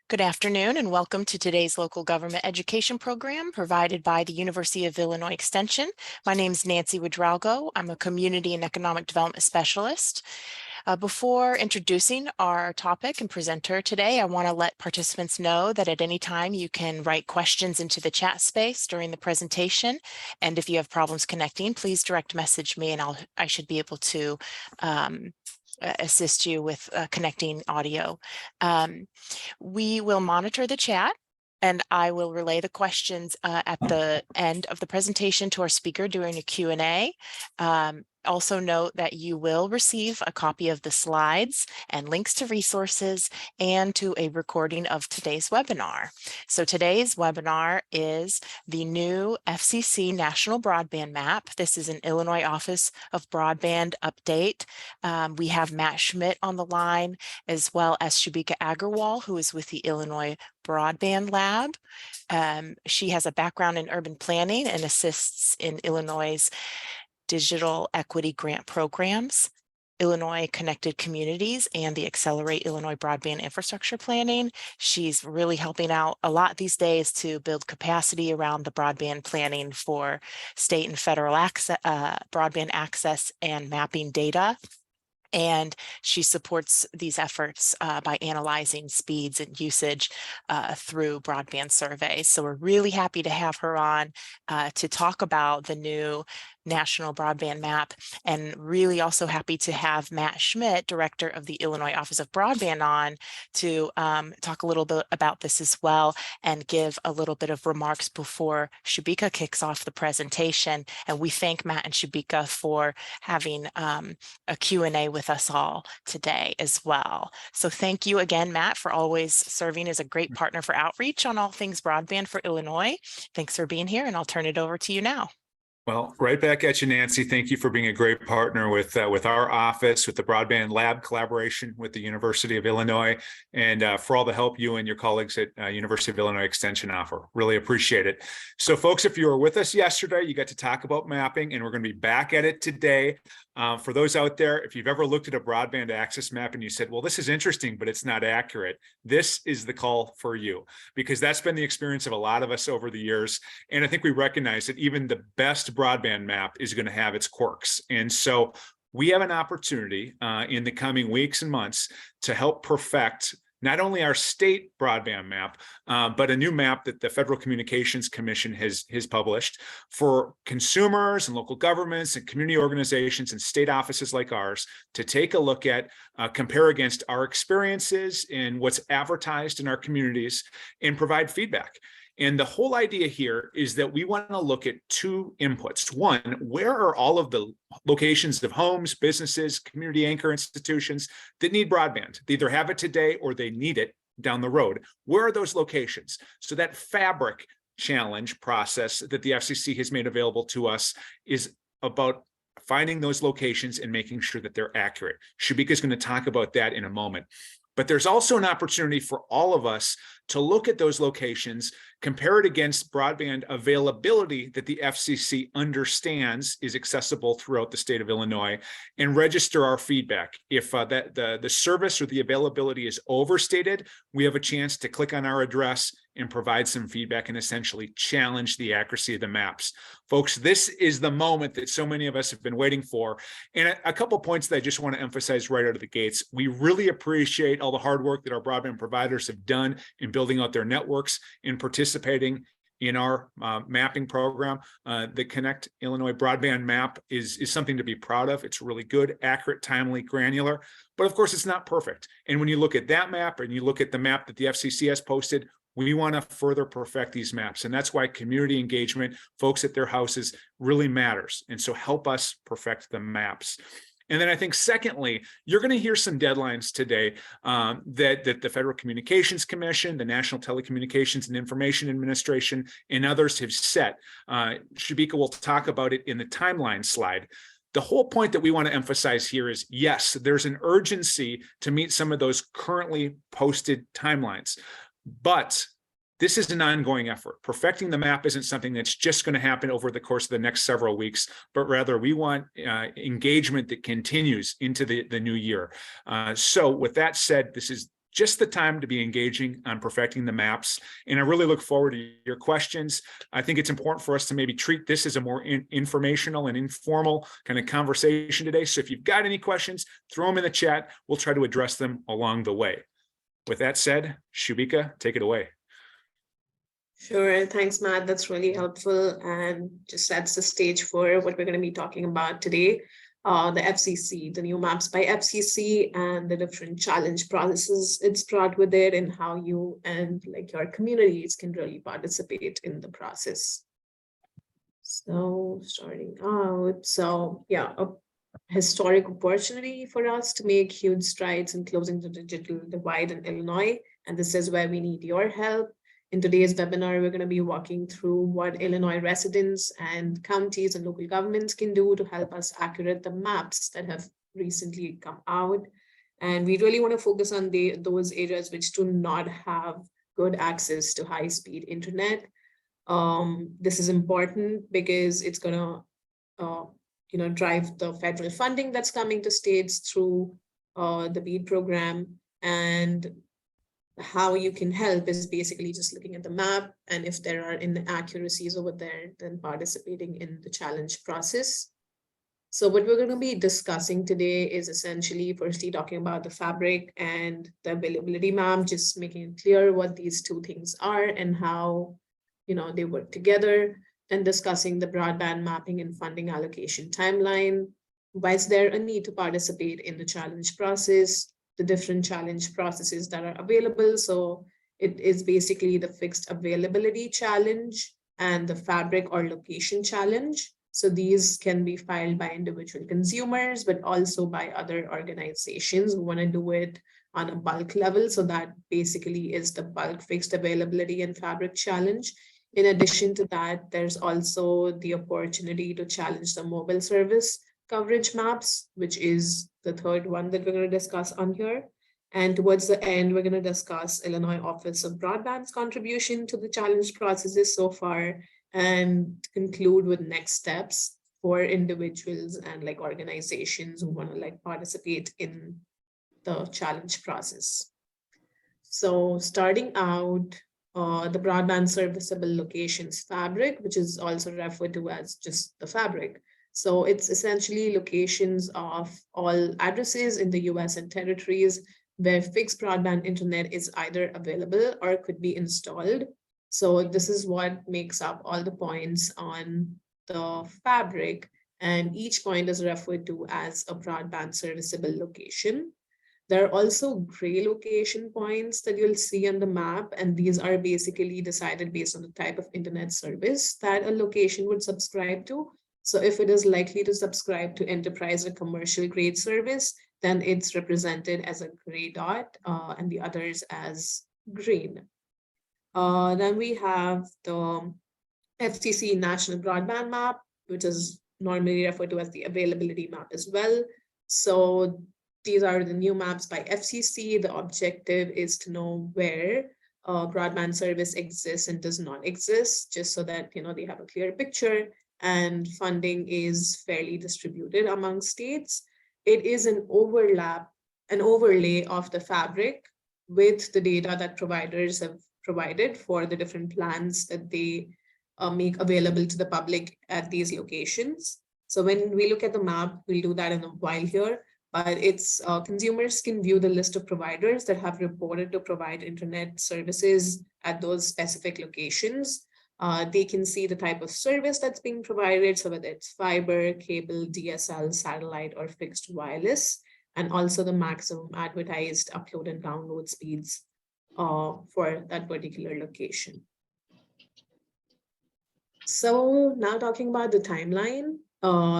Good afternoon and welcome to today's local government education program provided by the University of Illinois Extension. My name is Nancy Wodralgo. I'm a Community and Economic Development Specialist. Before introducing our topic and presenter today, I want to let participants know that at any time you can write questions into the chat space during the presentation. And if you have problems connecting, please direct message me and I should be able to assist you with connecting audio. We will monitor the chat and I will relay the questions at the end of the presentation to our speaker during a Q&A. Also note that you will receive a copy of the slides and links to resources and to a recording of today's webinar. So today's webinar is the new FCC National Broadband Map. This is an Illinois Office of Broadband update. We have Matt Schmidt on the line, as well as Shubhika Agarwal, who is with the Illinois Broadband Lab. She has a background in urban planning and assists in Illinois' digital equity grant programs, Illinois Connected Communities, and the Accelerate Illinois Broadband Infrastructure Planning. She's really helping out a lot these days to build capacity around the broadband planning for state and federal access, broadband access and mapping data. And she supports these efforts by analyzing speeds and usage through broadband surveys. So we're really happy to have her on to talk about the new National Broadband Map, and really also happy to have Matt Schmidt, Director of the Illinois Office of Broadband, on to talk a little bit about this as well and give a little bit of remarks before Shubhika kicks off the presentation. And we thank Matt and Shubhika for having a Q&A with us all today as well. So thank you again, Matt, for always serving as a great partner for outreach on all things broadband for Illinois. Thanks for being here, and I'll turn it over to you now. Well, right back at you, Nancy. Thank you for being a great partner with our office, with the Broadband Lab collaboration with the University of Illinois, and for all the help you and your colleagues at University of Illinois Extension offer. Really appreciate it. So folks, if you were with us yesterday, you got to talk about mapping, and we're going to be back at it today. For those out there, if you've ever looked at a broadband access map and you said, well, this is interesting, but it's not accurate, this is the call for you, because that's been the experience of a lot of us over the years. And I think we recognize that even the best broadband map is going to have its quirks. And so we have an opportunity in the coming weeks and months to help perfect not only our state broadband map, but a new map that the Federal Communications Commission has published for consumers and local governments and community organizations and state offices like ours to take a look at, compare against our experiences and what's advertised in our communities, and provide feedback. And the whole idea here is that we want to look at two inputs. One, where are all of the locations of homes, businesses, community anchor institutions that need broadband? They either have it today or they need it down the road. Where are those locations? So that fabric challenge process that the FCC has made available to us is about finding those locations and making sure that they're accurate. Shubhika is going to talk about that in a moment. But there's also an opportunity for all of us to look at those locations, compare it against broadband availability that the FCC understands is accessible throughout the state of Illinois, and register our feedback. If the service or the availability is overstated, we have a chance to click on our address and provide some feedback and essentially challenge the accuracy of the maps. Folks, this is the moment that so many of us have been waiting for. And a couple points that I just want to emphasize right out of the gates. We really appreciate all the hard work that our broadband providers have done in building out their networks and participating in our mapping program. The Connect Illinois Broadband Map is something to be proud of. It's really good, accurate, timely, granular, but of course it's not perfect. And when you look at that map and you look at the map that the FCC has posted, we want to further perfect these maps. And that's why community engagement, folks at their houses, really matters. And so help us perfect the maps. And then I think, secondly, you're going to hear some deadlines today that the Federal Communications Commission, the National Telecommunications and Information Administration, and others have set. Shubhika will talk about it in the timeline slide. The whole point that we want to emphasize here is, yes, there's an urgency to meet some of those currently posted timelines, but this is an ongoing effort. Perfecting the map isn't something that's just going to happen over the course of the next several weeks, but rather we want engagement that continues into the new year. So with that said, this is just the time to be engaging on perfecting the maps. And I really look forward to your questions. I think it's important for us to maybe treat this as a more informational and informal kind of conversation today. So if you've got any questions, throw them in the chat. We'll try to address them along the way. With that said, Shubhika, take it away. Sure. Thanks, Matt. That's really helpful and just sets the stage for what we're going to be talking about today. The FCC, the new maps by FCC, and the different challenge processes it's brought with it, and how you and like your communities can really participate in the process. So starting out, so yeah, a historic opportunity for us to make huge strides in closing the digital divide in Illinois, and this is where we need your help. In today's webinar, we're going to be walking through what Illinois residents and counties and local governments can do to help us accurate the maps that have recently come out. And we really want to focus on those areas which do not have good access to high-speed internet. This is important because it's going to drive the federal funding that's coming to states through the BEAD program. And how you can help is basically just looking at the map, and if there are inaccuracies over there, then participating in the challenge process. So what we're going to be discussing today is essentially firstly talking about the fabric and the availability map, just making it clear what these two things are and how they work together. Then discussing the broadband mapping and funding allocation timeline. Why is there a need to participate in the challenge process? The different challenge processes that are available. So it is basically the fixed availability challenge and the fabric or location challenge. So these can be filed by individual consumers, but also by other organizations who want to do it on a bulk level. So that basically is the bulk fixed availability and fabric challenge. In addition to that, there's also the opportunity to challenge the mobile service coverage maps, which is the third one that we're going to discuss on here. And towards the end, we're going to discuss Illinois Office of Broadband's contribution to the challenge processes so far, and conclude with next steps for individuals and like organizations who want to like participate in the challenge process. So starting out, the broadband serviceable locations fabric, which is also referred to as just the fabric. So it's essentially locations of all addresses in the US and territories where fixed broadband internet is either available or could be installed. So this is what makes up all the points on the fabric, and each point is referred to as a broadband serviceable location. There are also gray location points that you'll see on the map, and these are basically decided based on the type of internet service that a location would subscribe to. So if it is likely to subscribe to enterprise or commercial grade service, then it's represented as a gray dot and the others as green. Then we have the FCC National Broadband Map, which is normally referred to as the availability map as well. So these are the new maps by FCC. The objective is to know where broadband service exists and does not exist, just so that they have a clear picture and funding is fairly distributed among states. It is an overlay of the fabric with the data that providers have provided for the different plans that they make available to the public at these locations. So when we look at the map, we'll do that in a while here, but it's consumers can view the list of providers that have reported to provide internet services at those specific locations. They can see the type of service that's being provided, so whether it's fiber, cable, DSL, satellite, or fixed wireless, and also the maximum advertised upload and download speeds for that particular location. So now talking about the timeline.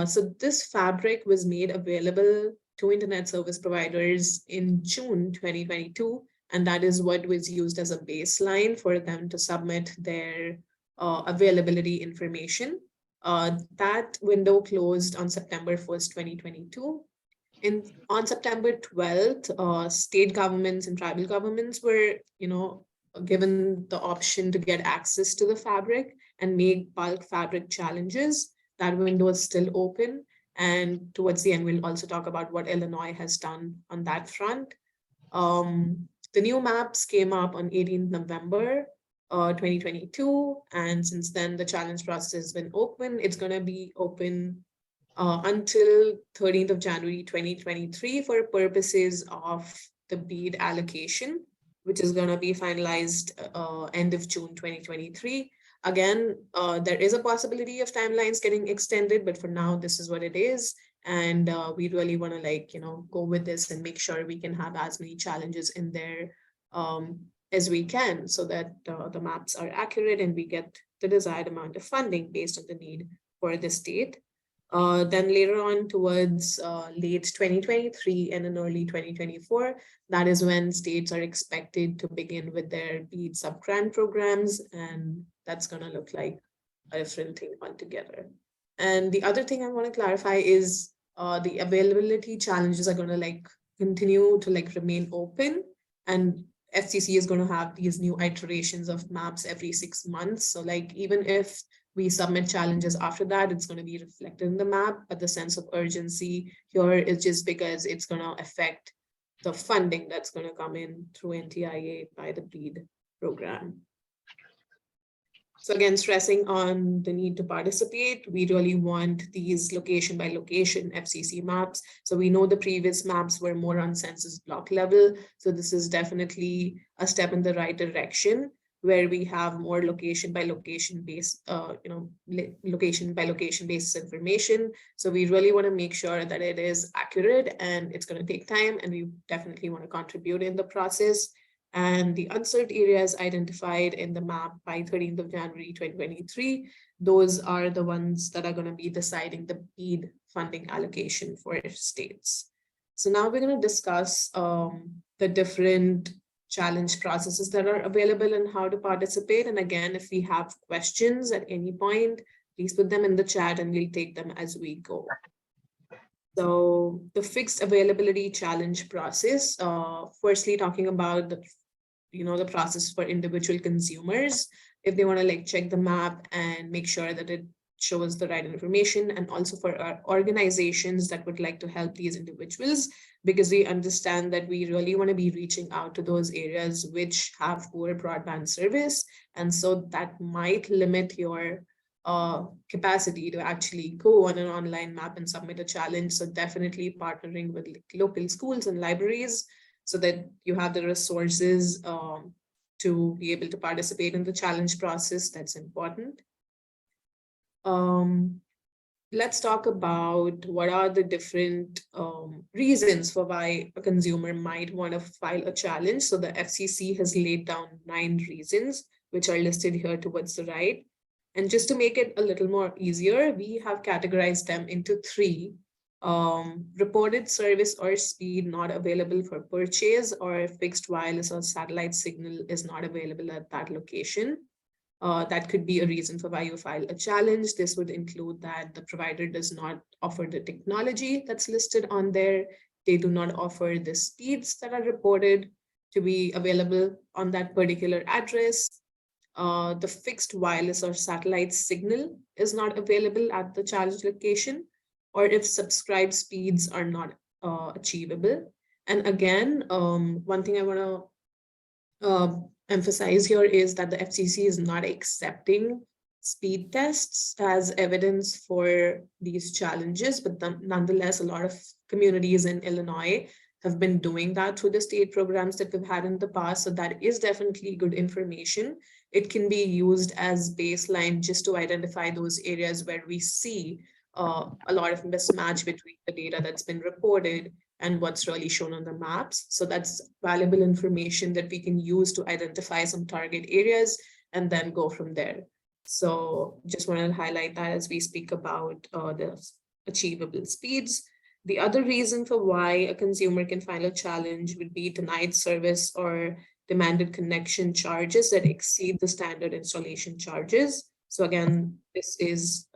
So this fabric was made available to internet service providers in June 2022, and that is what was used as a baseline for them to submit their availability information. That window closed on September 1st, 2022. On September 12th, state governments and tribal governments were, given the option to get access to the fabric and make bulk fabric challenges. That window is still open. And towards the end, we'll also talk about what Illinois has done on that front. The The new maps came up on 18th November 2022, and since then the challenge process has been open. It's going to be open until 13th of January 2023 for purposes of the BEAD allocation, which is going to be finalized end of June 2023. Again, there is a possibility of timelines getting extended, but for now, this is what it is. And we really want to go with this and make sure we can have as many challenges in there as we can, so that the maps are accurate and we get the desired amount of funding based on the need for the state. Then later on towards late 2023 and in early 2024, that is when states are expected to begin with their BEAD sub-grant programs, and that's going to look like a different thing altogether. And the other thing I want to clarify is the availability challenges are going to continue to remain open, and FCC is going to have these new iterations of maps every 6 months. So even if we submit challenges after that, it's going to be reflected in the map, but the sense of urgency here is just because it's going to affect the funding that's going to come in through NTIA by the BEAD program. So again, stressing on the need to participate, we really want these location by location FCC maps. So we know the previous maps were more on census block level. So this is definitely a step in the right direction, where we have more location by location based, location by location basis information. So we really want to make sure that it is accurate, and it's going to take time, and we definitely want to contribute in the process. And the unserved areas identified in the map by 13th of January 2023, those are the ones that are going to be deciding the BEAD funding allocation for states. So now we're going to discuss the different challenge processes that are available and how to participate. And again, if we have questions at any point, please put them in the chat and we'll take them as we go. So the fixed availability challenge process, firstly talking about the process for individual consumers, if they want to check the map and make sure that it shows the right information, and also for our organizations that would like to help these individuals, because we understand that we really want to be reaching out to those areas which have poor broadband service. And so that might limit your capacity to actually go on an online map and submit a challenge. So definitely partnering with local schools and libraries so that you have the resources to be able to participate in the challenge process. That's important. Let's talk about what are the different reasons for why a consumer might want to file a challenge. So the FCC has laid down 9 reasons, which are listed here towards the right. And just to make it a little more easier, we have categorized them into 3. Reported service or speed not available for purchase, or fixed wireless or satellite signal is not available at that location. That could be a reason for why you file a challenge. This would include that the provider does not offer the technology that's listed on there. They do not offer the speeds that are reported to be available on that particular address. The fixed wireless or satellite signal is not available at the challenge location, or if subscribed speeds are not achievable. And again, one thing I want to emphasize here is that the FCC is not accepting speed tests as evidence for these challenges, but nonetheless, a lot of communities in Illinois have been doing that through the state programs that we've had in the past. So that is definitely good information. It can be used as baseline just to identify those areas where we see a lot of mismatch between the data that's been reported and what's really shown on the maps. So that's valuable information that we can use to identify some target areas and then go from there. So just want to highlight that as we speak about the achievable speeds. The other reason for why a consumer can file a challenge would be denied service or demanded connection charges that exceed the standard installation charges. So again, this is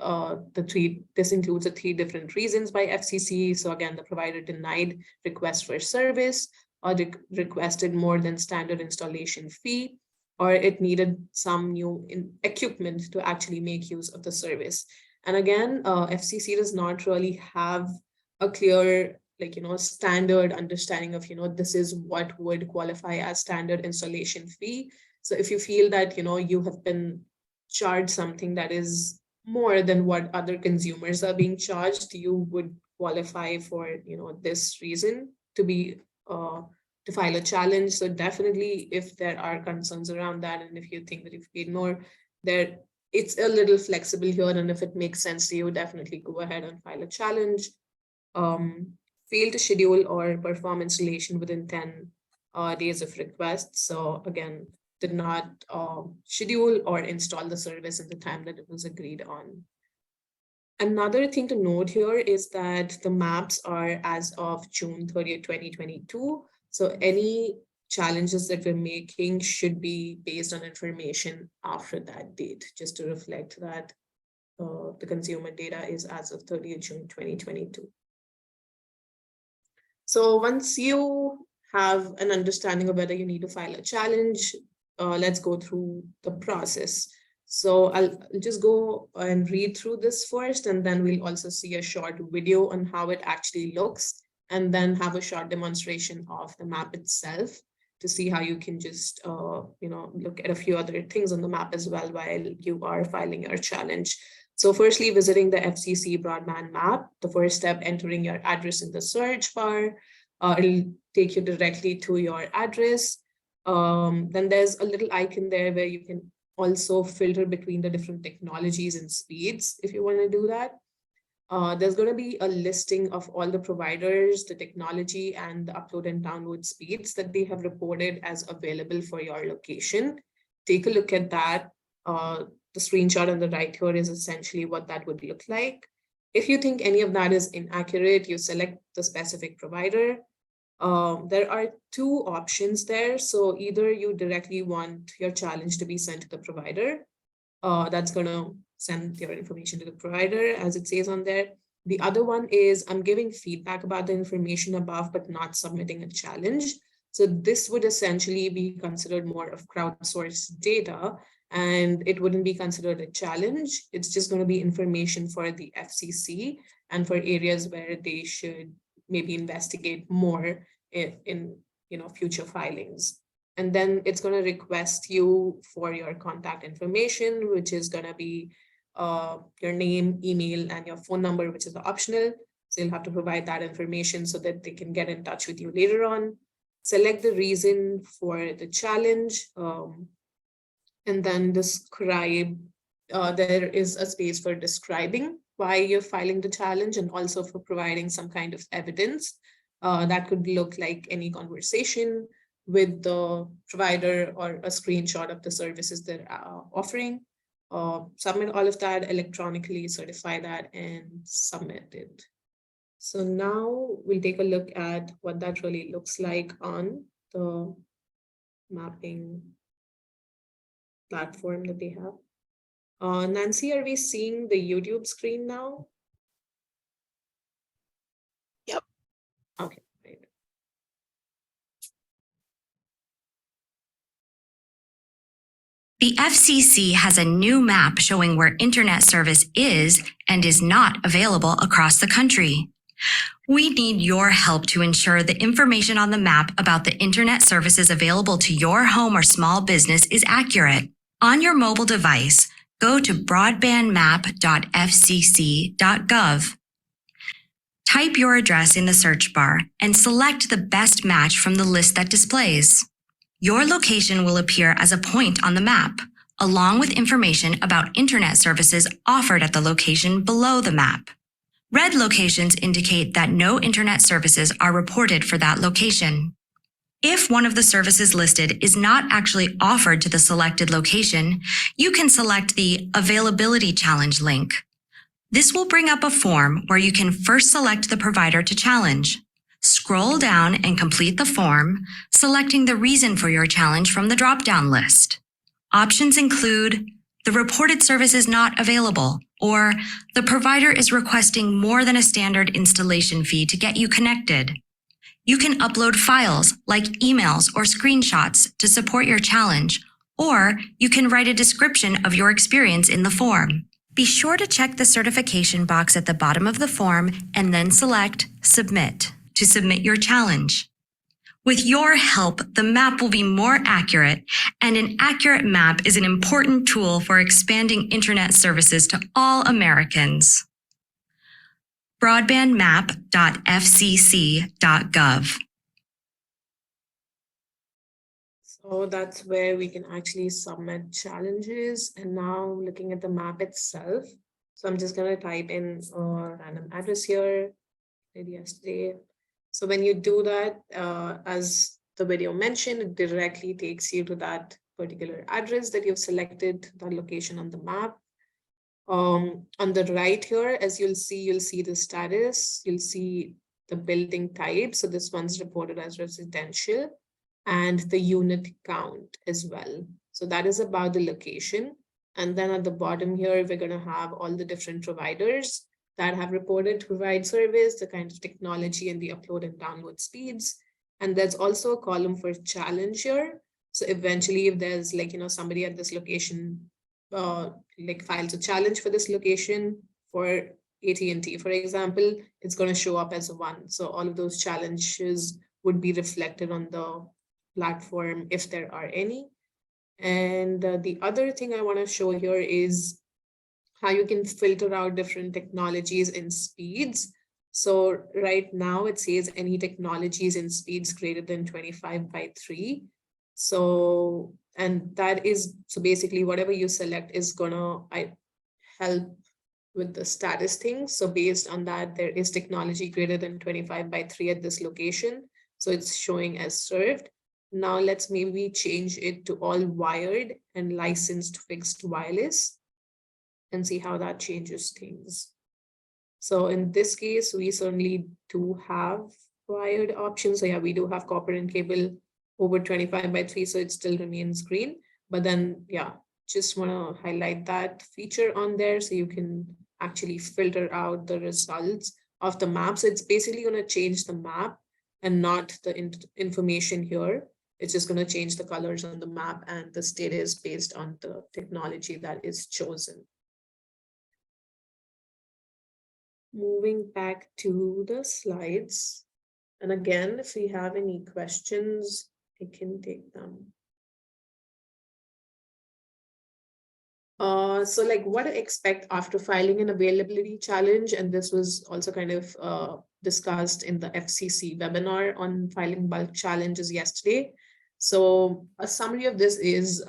this includes the 3 different reasons by FCC. So again, the provider denied request for service, or requested more than standard installation fee, or it needed some new equipment to actually make use of the service. And again, FCC does not really have a clear like, standard understanding of, this is what would qualify as standard installation fee. So if you feel that, you have been charged something that is more than what other consumers are being charged, you would qualify for, this reason to be, to file a challenge. So definitely, if there are concerns around that, and if you think that you've paid more, it's a little flexible here. And if it makes sense to you, definitely go ahead and file a challenge. Fail to schedule or perform installation within 10 days of request. So again, did not schedule or install the service in the time that it was agreed on. Another thing to note here is that the maps are as of June 30th, 2022. So any challenges that we're making should be based on information after that date, just to reflect that the consumer data is as of 30th June 2022. So once you have an understanding of whether you need to file a challenge, let's go through the process. So I'll just go and read through this first, and then we'll also see a short video on how it actually looks, and then have a short demonstration of the map itself to see how you can just look at a few other things on the map as well while you are filing your challenge. So firstly, visiting the FCC Broadband Map, the first step, entering your address in the search bar. It'll take you directly to your address. Then there's a little icon there where you can also filter between the different technologies and speeds if you want to do that. There's going to be a listing of all the providers, the technology, and the upload and download speeds that they have reported as available for your location. Take a look at that. The screenshot on the right here is essentially what that would look like. If you think any of that is inaccurate, you select the specific provider. There are two options there. So either you directly want your challenge to be sent to the provider. That's going to send your information to the provider, as it says on there. The other one is I'm giving feedback about the information above, but not submitting a challenge. So this would essentially be considered more of crowdsourced data, and it wouldn't be considered a challenge. It's just going to be information for the FCC and for areas where they should maybe investigate more in future filings. And then it's going to request you for your contact information, which is going to be your name, email, and your phone number, which is optional. So you'll have to provide that information so that they can get in touch with you later on. Select the reason for the challenge, and then describe. There is a space for describing why you're filing the challenge, and also for providing some kind of evidence. That could look like any conversation with the provider or a screenshot of the services they're offering. Submit all of that electronically, certify that, and submit it. So now we'll take a look at what that really looks like on the mapping platform that they have. Nancy, are we seeing the YouTube screen now? Yep. Okay, great. The FCC has a new map showing where internet service is and is not available across the country. We need your help to ensure the information on the map about the internet services available to your home or small business is accurate. On your mobile device, go to broadbandmap.fcc.gov. Type your address in the search bar and select the best match from the list that displays. Your location will appear as a point on the map, along with information about internet services offered at the location below the map. Red locations indicate that no internet services are reported for that location. If one of the services listed is not actually offered to the selected location, you can select the Availability Challenge link. This will bring up a form where you can first select the provider to challenge. Scroll down and complete the form, selecting the reason for your challenge from the drop-down list. Options include the reported service is not available, or the provider is requesting more than a standard installation fee to get you connected. You can upload files like emails or screenshots to support your challenge, or you can write a description of your experience in the form. Be sure to check the certification box at the bottom of the form and then select Submit to submit your challenge. With your help, the map will be more accurate, and an accurate map is an important tool for expanding internet services to all Americans. broadbandmap.fcc.gov. So that's where we can actually submit challenges. And now looking at the map itself. So I'm just going to type in a random address here, did yesterday. So when you do that, as the video mentioned, it directly takes you to that particular address that you've selected, that location on the map. On the right here, as you'll see the status, you'll see the building type. So this one's reported as residential, and the unit count as well. So that is about the location. And then at the bottom here, we're going to have all the different providers that have reported to provide service, the kind of technology and the upload and download speeds. And there's also a column for challenge here. So eventually, if there's somebody at this location files a challenge for this location for AT&T, for example, it's going to show up as a 1. So all of those challenges would be reflected on the platform if there are any. And the other thing I want to show here is how you can filter out different technologies and speeds. So right now it says any technologies and speeds greater than 25/3. So, and that is, so basically whatever you select is gonna help with the status thing. So based on that, there is technology greater than 25/3 at this location. So it's showing as served. Now let's maybe change it to all wired and licensed fixed wireless and see how that changes things. So in this case, we certainly do have wired options. So yeah, we do have copper and cable over 25/3, so it still remains green. But then, yeah, just want to highlight that feature on there so you can actually filter out the results of the map. So it's basically going to change the map and not the information here. It's just going to change the colors on the map and the status based on the technology that is chosen. Moving back to the slides. And again, if we have any questions, I can take them. So what to expect after filing an availability challenge. And this was also kind of discussed in the FCC webinar on filing bulk challenges yesterday. So a summary of this is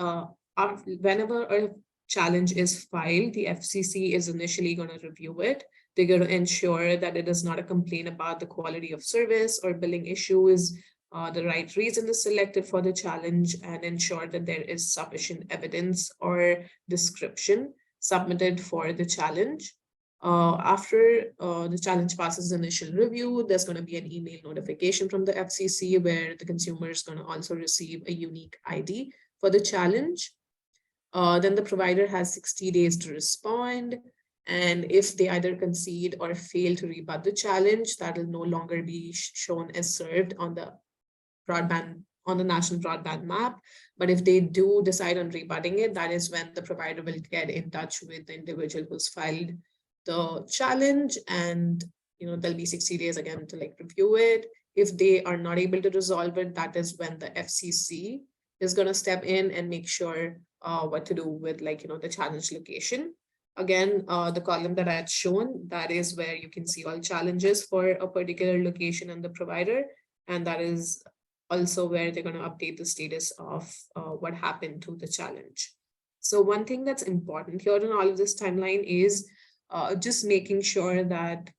whenever a challenge is filed, the FCC is initially going to review it. They're going to ensure that it is not a complaint about the quality of service or billing issues. The right reason is selected for the challenge, and ensure that there is sufficient evidence or description submitted for the challenge. After the challenge passes initial review, there's going to be an email notification from the FCC where the consumer is going to also receive a unique ID for the challenge. Then the provider has 60 days to respond. And if they either concede or fail to rebut the challenge, that will no longer be shown as served on the National Broadband Map. But if they do decide on rebutting it, that is when the provider will get in touch with the individual who's filed the challenge, and there'll be 60 days again to review it. If they are not able to resolve it, that is when the FCC is going to step in and make sure what to do with the challenge location. Again, the column that I had shown, that is where you can see all challenges for a particular location and the provider. And that is also where they're going to update the status of what happened to the challenge. So one thing that's important here in all of this timeline is just making sure that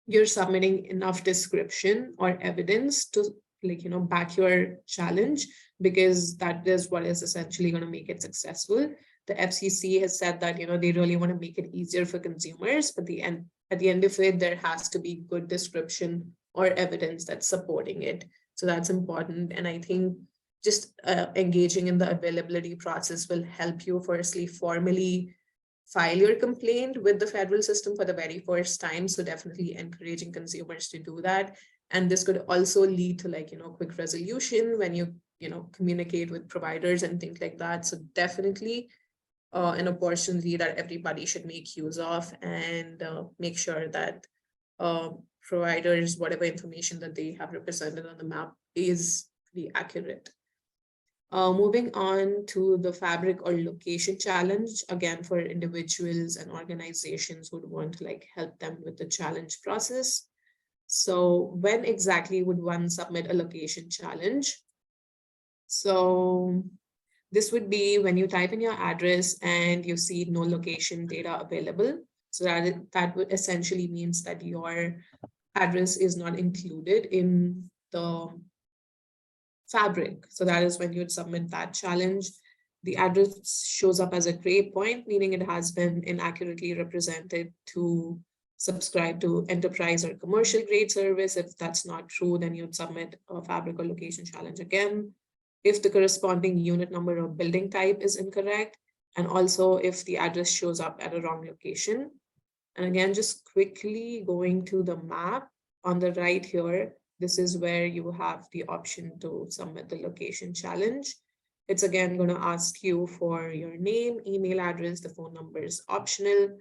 you're submitting enough description or evidence to back your challenge, because that is what is essentially going to make it successful. The FCC has said that they really want to make it easier for consumers, but at the end of it, there has to be good description or evidence that's supporting it. So that's important. And I think just engaging in the availability process will help you firstly formally file your complaint with the federal system for the very first time. So definitely encouraging consumers to do that. And this could also lead to quick resolution when you communicate with providers and things like that. So definitely an opportunity that everybody should make use of, and make sure that providers, whatever information that they have represented on the map is pretty accurate. Moving on to the fabric or location challenge, again, for individuals and organizations who would want to like help them with the challenge process. So when exactly would one submit a location challenge? So this would be when you type in your address and you see no location data available. So that would essentially means that your address is not included in the fabric. So that is when you'd submit that challenge. The address shows up as a gray point, meaning it has been inaccurately represented to subscribe to enterprise or commercial grade service. If that's not true, then you'd submit a fabric or location challenge again. If the corresponding unit number or building type is incorrect, and also if the address shows up at a wrong location. And again, just quickly going to the map on the right here, this is where you have the option to submit the location challenge. It's again going to ask you for your name, email address, the phone number is optional,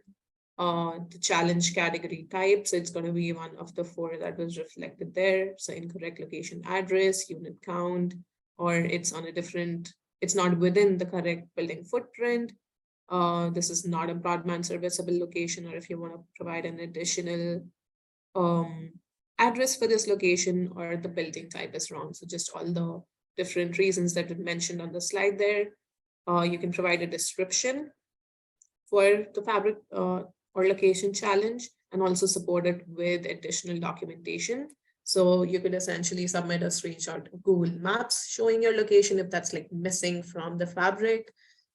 the challenge category type. So it's going to be one of the 4 that was reflected there. So incorrect location address, unit count, or it's on a different, it's not within the correct building footprint. This is not a broadband serviceable location, or if you want to provide an additional address for this location, or the building type is wrong. So just all the different reasons that were mentioned on the slide there. You can provide a description for the fabric or location challenge, and also support it with additional documentation. So you could essentially submit a screenshot of Google Maps showing your location if that's like missing from the fabric,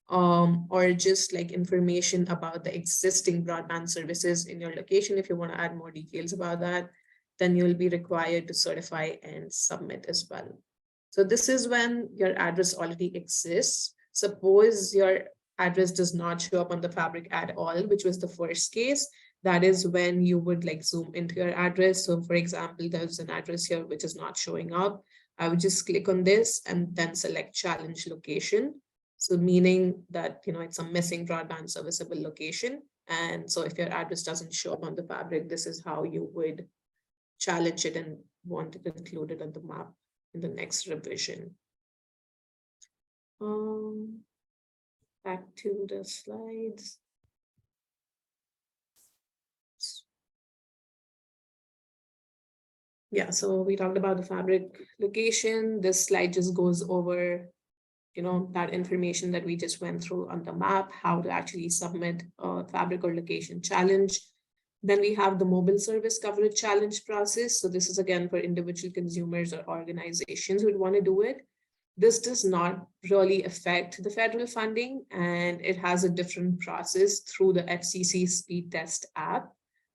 or just like information about the existing broadband services in your location. If you want to add more details about that, then you'll be required to certify and submit as well. So this is when your address already exists. Suppose your address does not show up on the fabric at all, which was the first case. That is when you would like zoom into your address. So for example, there's an address here which is not showing up. I would just click on this and then select challenge location. So meaning that, you know, it's a missing broadband serviceable location. And so if your address doesn't show up on the fabric, this is how you would challenge it and want it included on the map in the next revision. Back to the slides. Yeah, so we talked about the fabric location. This slide just goes over, you know, that information that we just went through on the map, how to actually submit a fabric or location challenge. Then we have the mobile service coverage challenge process. So this is again for individual consumers or organizations who would want to do it. This does not really affect the federal funding, and it has a different process through the FCC Speed Test app.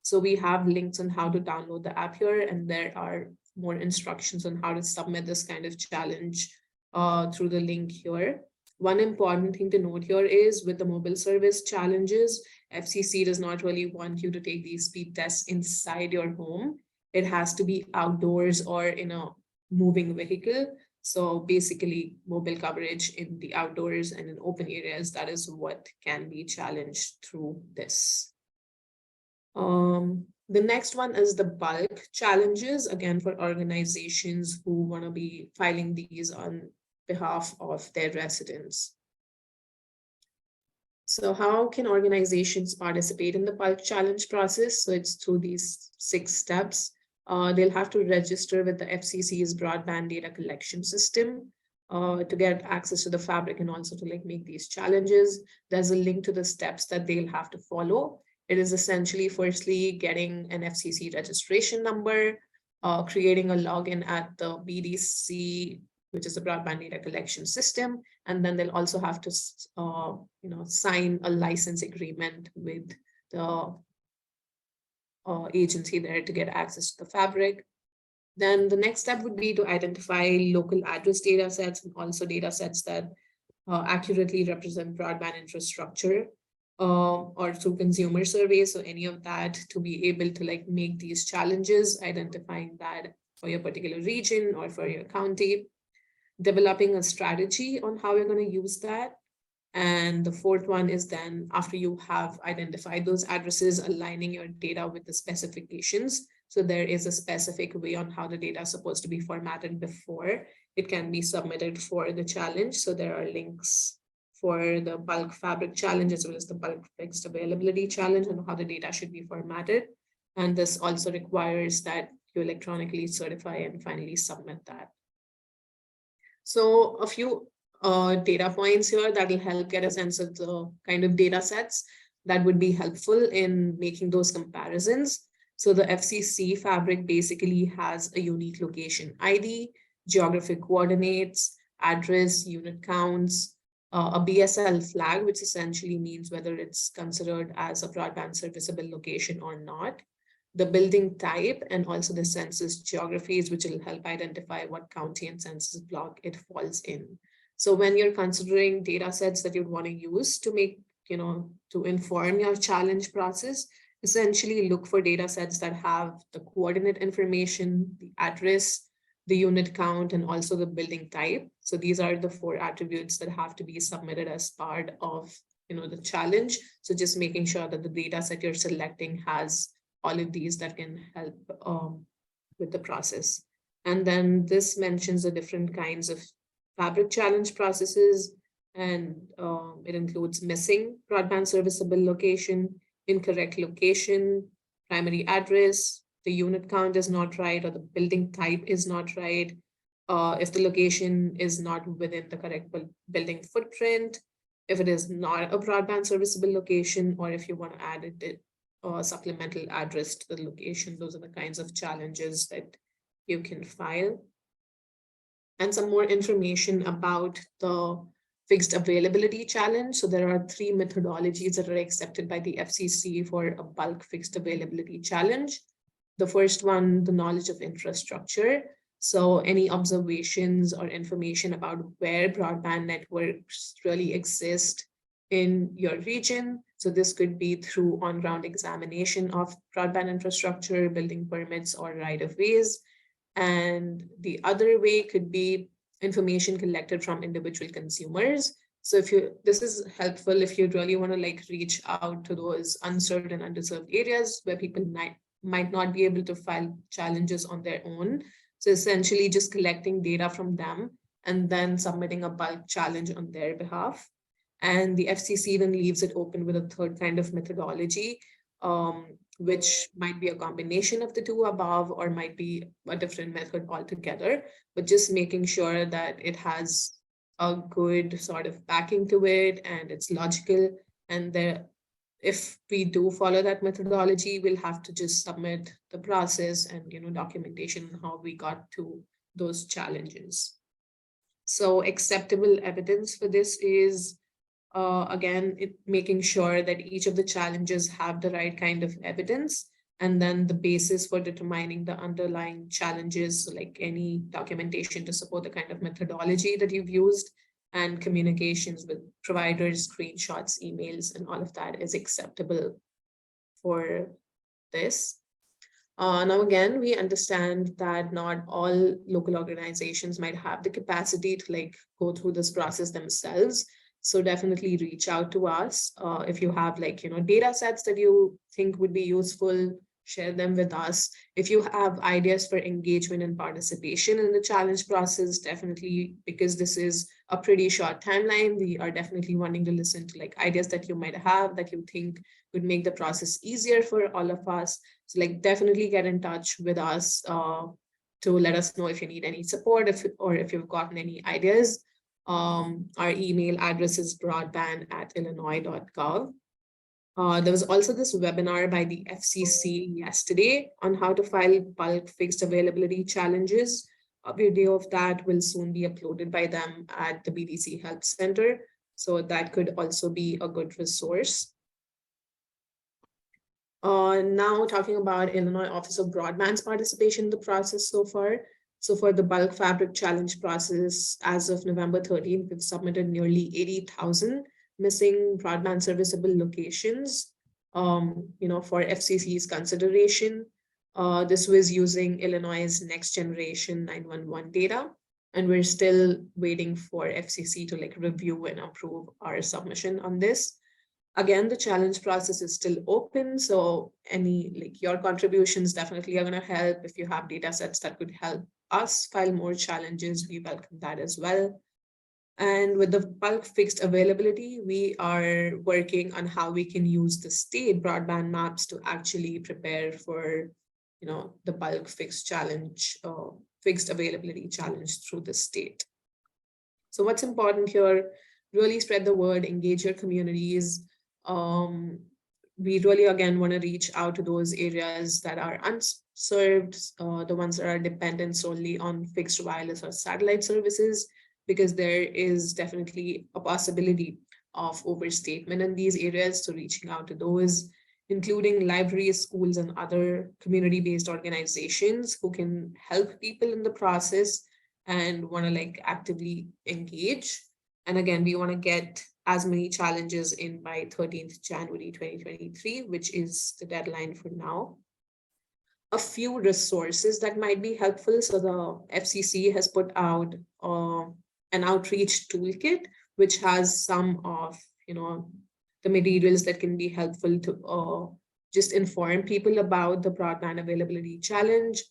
So we have links on how to download the app here, and there are more instructions on how to submit this kind of challenge through the link here. One important thing to note here is with the mobile service challenges, FCC does not really want you to take these speed tests inside your home. It has to be outdoors or in a moving vehicle. So basically mobile coverage in the outdoors and in open areas, that is what can be challenged through this. The next one is the bulk challenges, again, for organizations who want to be filing these on behalf of their residents. So how can organizations participate in the bulk challenge process? So it's through these 6 steps. They'll have to register with the FCC's broadband data collection system to get access to the fabric and also to like make these challenges. There's a link to the steps that they'll have to follow. It is essentially firstly getting an FCC registration number, creating a login at the BDC, which is the broadband data collection system. And then they'll also have to sign a license agreement with the agency there to get access to the fabric. Then the next step would be to identify local address data sets and also data sets that accurately represent broadband infrastructure or through consumer surveys. So any of that to be able to like make these challenges, identifying that for your particular region or for your county, developing a strategy on how you're going to use that. And the 4th one is then after you have identified those addresses, aligning your data with the specifications. So there is a specific way on how the data is supposed to be formatted before it can be submitted for the challenge. So there are links for the bulk fabric challenge as well as the bulk fixed availability challenge and how the data should be formatted. And this also requires that you electronically certify and finally submit that. So a few data points here that will help get a sense of the kind of data sets that would be helpful in making those comparisons. So the FCC fabric basically has a unique location ID, geographic coordinates, address, unit counts, a BSL flag, which essentially means whether it's considered as a broadband serviceable location or not, the building type, and also the census geographies, which will help identify what county and census block it falls in. So when you're considering data sets that you'd want to use to make, to inform your challenge process, essentially look for data sets that have the coordinate information, the address, the unit count, and also the building type. So these are the 4 attributes that have to be submitted as part of, the challenge. So just making sure that the data set you're selecting has all of these that can help with the process. And then this mentions the different kinds of fabric challenge processes, and it includes missing broadband serviceable location, incorrect location, primary address, the unit count is not right, or the building type is not right, if the location is not within the correct building footprint, if it is not a broadband serviceable location, or if you want to add it supplemental address to the location. Those are the kinds of challenges that you can file. And some more information about the fixed availability challenge. So there are 3 methodologies that are accepted by the FCC for a bulk fixed availability challenge. The first one, the knowledge of infrastructure. So any observations or information about where broadband networks really exist in your region. So this could be through on-ground examination of broadband infrastructure, building permits, or right-of-ways. And the other way could be information collected from individual consumers. So this is helpful if you really want to reach out to those unserved and underserved areas where people might not be able to file challenges on their own. So essentially just collecting data from them and then submitting a bulk challenge on their behalf. And the FCC then leaves it open with a third kind of methodology, which might be a combination of the 2 above, or might be a different method altogether, but just making sure that it has a good sort of backing to it and it's logical. And if we do follow that methodology, we'll have to just submit the process and documentation on how we got to those challenges. So acceptable evidence for this is again, making sure that each of the challenges have the right kind of evidence, and then the basis for determining the underlying challenges, so like any documentation to support the kind of methodology that you've used, and communications with providers, screenshots, emails, and all of that is acceptable for this. Now, again, we understand that not all local organizations might have the capacity to go through this process themselves. So definitely reach out to us. If you have data sets that you think would be useful, share them with us. If you have ideas for engagement and participation in the challenge process, definitely, because this is a pretty short timeline, we are definitely wanting to listen to ideas that you might have that you think would make the process easier for all of us. So definitely get in touch with us to let us know if you need any support, or if you've gotten any ideas. Our email address is broadband@illinois.gov. There was also this webinar by the FCC yesterday on how to file bulk fixed availability challenges. A video of that will soon be uploaded by them at the BDC Help Center. So that could also be a good resource. Now talking about Illinois Office of Broadband's participation in the process so far. So for the bulk fabric challenge process, as of November 13th, we've submitted nearly 80,000 missing broadband serviceable locations, for FCC's consideration. This was using Illinois' next generation 911 data, and we're still waiting for FCC to review and approve our submission on this. Again, the challenge process is still open, so your contributions definitely are going to help. If you have data sets that could help us file more challenges, we welcome that as well. And with the bulk fixed availability, we are working on how we can use the state broadband maps to actually prepare for, the bulk fixed challenge, fixed availability challenge through the state. So what's important here, really spread the word, engage your communities. We really, again, want to reach out to those areas that are unserved, the ones that are dependent solely on fixed wireless or satellite services, because there is definitely a possibility of overstatement in these areas. So reaching out to those, including libraries, schools, and other community-based organizations who can help people in the process and want to actively engage. And again, we want to get as many challenges in by 13th January 2023, which is the deadline for now. A few resources that might be helpful. So the FCC has put out an outreach toolkit, which has some of the materials that can be helpful to just inform people about the broadband availability challenge.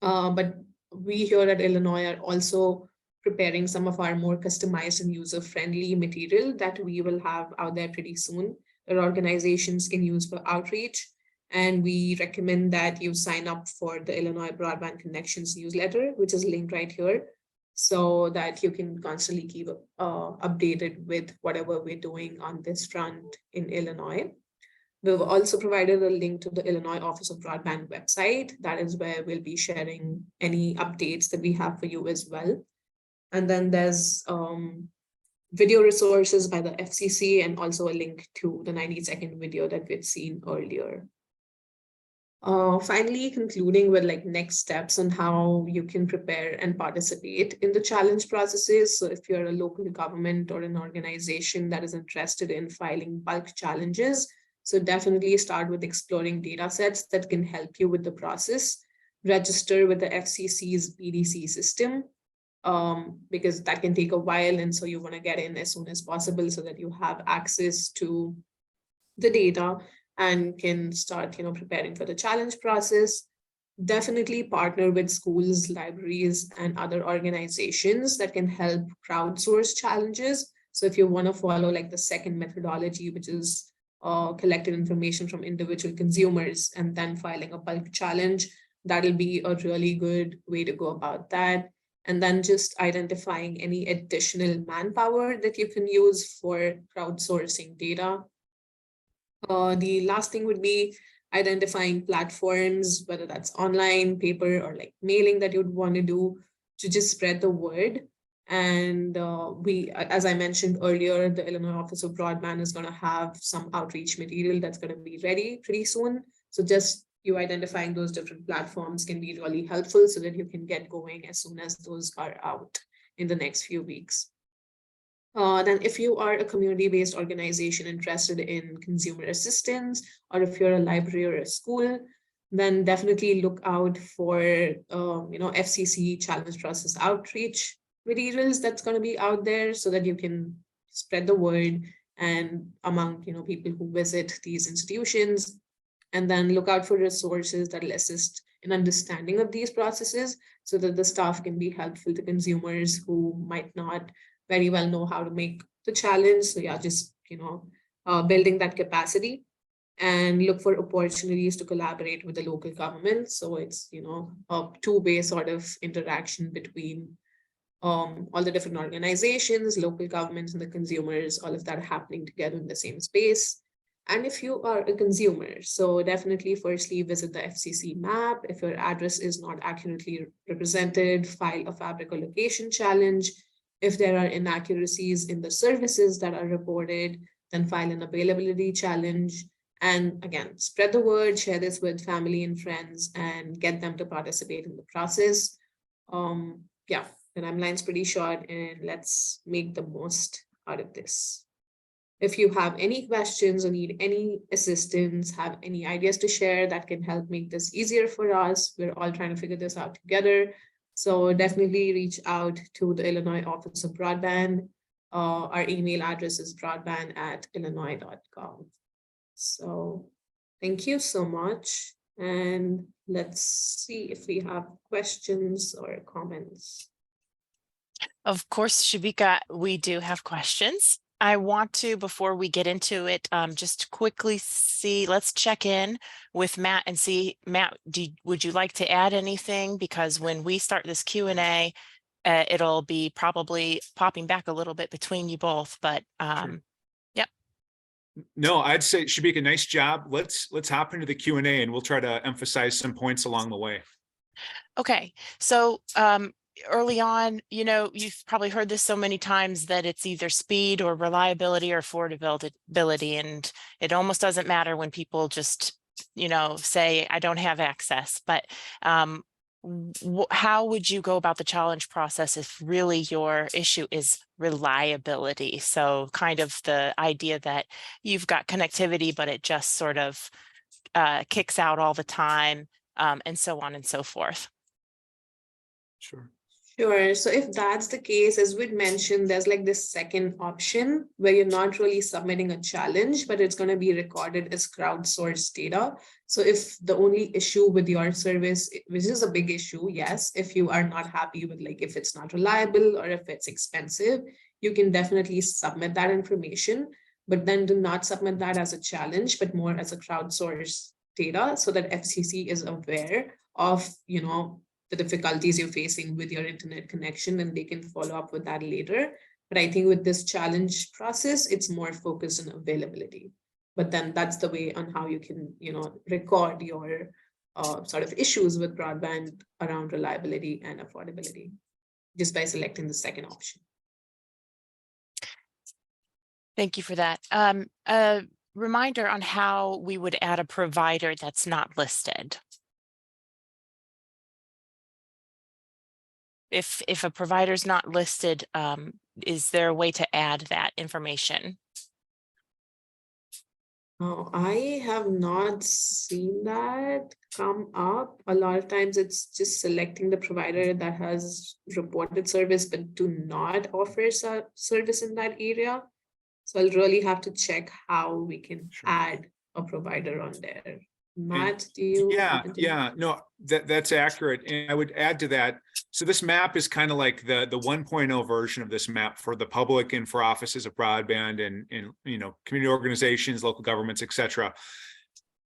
But we here at Illinois are also preparing some of our more customized and user-friendly material that we will have out there pretty soon that organizations can use for outreach. And we recommend that you sign up for the Illinois Broadband Connections newsletter, which is linked right here, so that you can constantly keep updated with whatever we're doing on this front in Illinois. We've also provided a link to the Illinois Office of Broadband website. That is where we'll be sharing any updates that we have for you as well. And then there's video resources by the FCC and also a link to the 90-second video that we'd seen earlier. Finally, concluding with next steps on how you can prepare and participate in the challenge processes. So if you're a local government or an organization that is interested in filing bulk challenges, so definitely start with exploring data sets that can help you with the process. Register with the FCC's BDC system, because that can take a while. And so you want to get in as soon as possible so that you have access to the data and can start, preparing for the challenge process. Definitely partner with schools, libraries, and other organizations that can help crowdsource challenges. So if you want to follow the second methodology, which is collecting information from individual consumers and then filing a bulk challenge, that'll be a really good way to go about that. And then just identifying any additional manpower that you can use for crowdsourcing data. The last thing would be identifying platforms, whether that's online, paper, or mailing that you'd want to do to just spread the word. And we, as I mentioned earlier, the Illinois Office of Broadband is going to have some outreach material that's going to be ready pretty soon. So just you identifying those different platforms can be really helpful so that you can get going as soon as those are out in the next few weeks. Then if you are a community-based organization interested in consumer assistance, or if you're a library or a school, then definitely look out for FCC challenge process outreach materials that's going to be out there so that you can spread the word and among people who visit these institutions. And then look out for resources that will assist in understanding of these processes so that the staff can be helpful to consumers who might not very well know how to make the challenge. So yeah, just, building that capacity, and look for opportunities to collaborate with the local government. So it's, a two-way sort of interaction between all the different organizations, local governments, and the consumers, all of that happening together in the same space. And if you are a consumer, so definitely firstly visit the FCC map. If your address is not accurately represented, file a fabric or location challenge. If there are inaccuracies in the services that are reported, then file an availability challenge. And again, spread the word, share this with family and friends, and get them to participate in the process. Yeah, the timeline's pretty short, and let's make the most out of this. If you have any questions or need any assistance, have any ideas to share that can help make this easier for us, we're all trying to figure this out together. So definitely reach out to the Illinois Office of Broadband. Our email address is broadband@illinois.gov. So thank you so much. And let's see if we have questions or comments. Of course, Shubhika, we do have questions. I want to, before we get into it, just quickly see, let's check in with Matt and see, Matt, would you like to add anything? Because when we start this Q&A, it'll be probably popping back a little bit between you both, but Sure. Yep. No, I'd say Shubhika, nice job. Let's hop into the Q&A and we'll try to emphasize some points along the way. Okay, so early on, you know, you've probably heard this so many times that it's either speed or reliability or affordability, and it almost doesn't matter when people just, you know, say, I don't have access. But how would you go about the challenge process if really your issue is reliability? So kind of the idea that you've got connectivity, but it just sort of kicks out all the time, and so on and so forth. Sure. Sure. So if that's the case, as we'd mentioned, there's like this second option where you're not really submitting a challenge, but it's going to be recorded as crowdsourced data. So if the only issue with your service, which is a big issue, yes, if you are not happy with like if it's not reliable or if it's expensive, you can definitely submit that information, but then do not submit that as a challenge, but more as a crowdsourced data so that FCC is aware of, you know, the difficulties you're facing with your internet connection, and they can follow up with that later. But I think with this challenge process, it's more focused on availability. But then that's the way on how you can, you know, record your sort of issues with broadband around reliability and affordability, just by selecting the second option. Thank you for that. A reminder on how we would add a provider that's not listed. If a provider is not listed, is there a way to add that information? Oh, I have not seen that come up. A lot of times it's just selecting the provider that has reported service but do not offer service in that area. So I'll really have to check how we can add a provider on there. Matt, do you? Yeah, no, that's accurate. And I would add to that. So this map is kind of like the 1.0 version of this map for the public and for offices of broadband and you know, community organizations, local governments, etc.